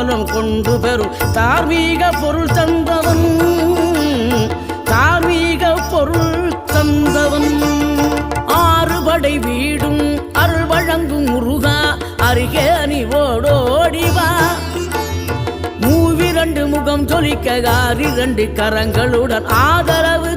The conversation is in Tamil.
மூலம் கொண்டு பெறும் தார்மீக பொருள் தந்தவன், தார்மீக பொருள் தந்தவன். ஆறுபடை வீடும் அருள் வழங்கும் முருகா அருகே நீ ஓடோடிவா. மூவிரண்டு முகம் ஜொலிக்க 6 கரங்களுடன் ஆதரவு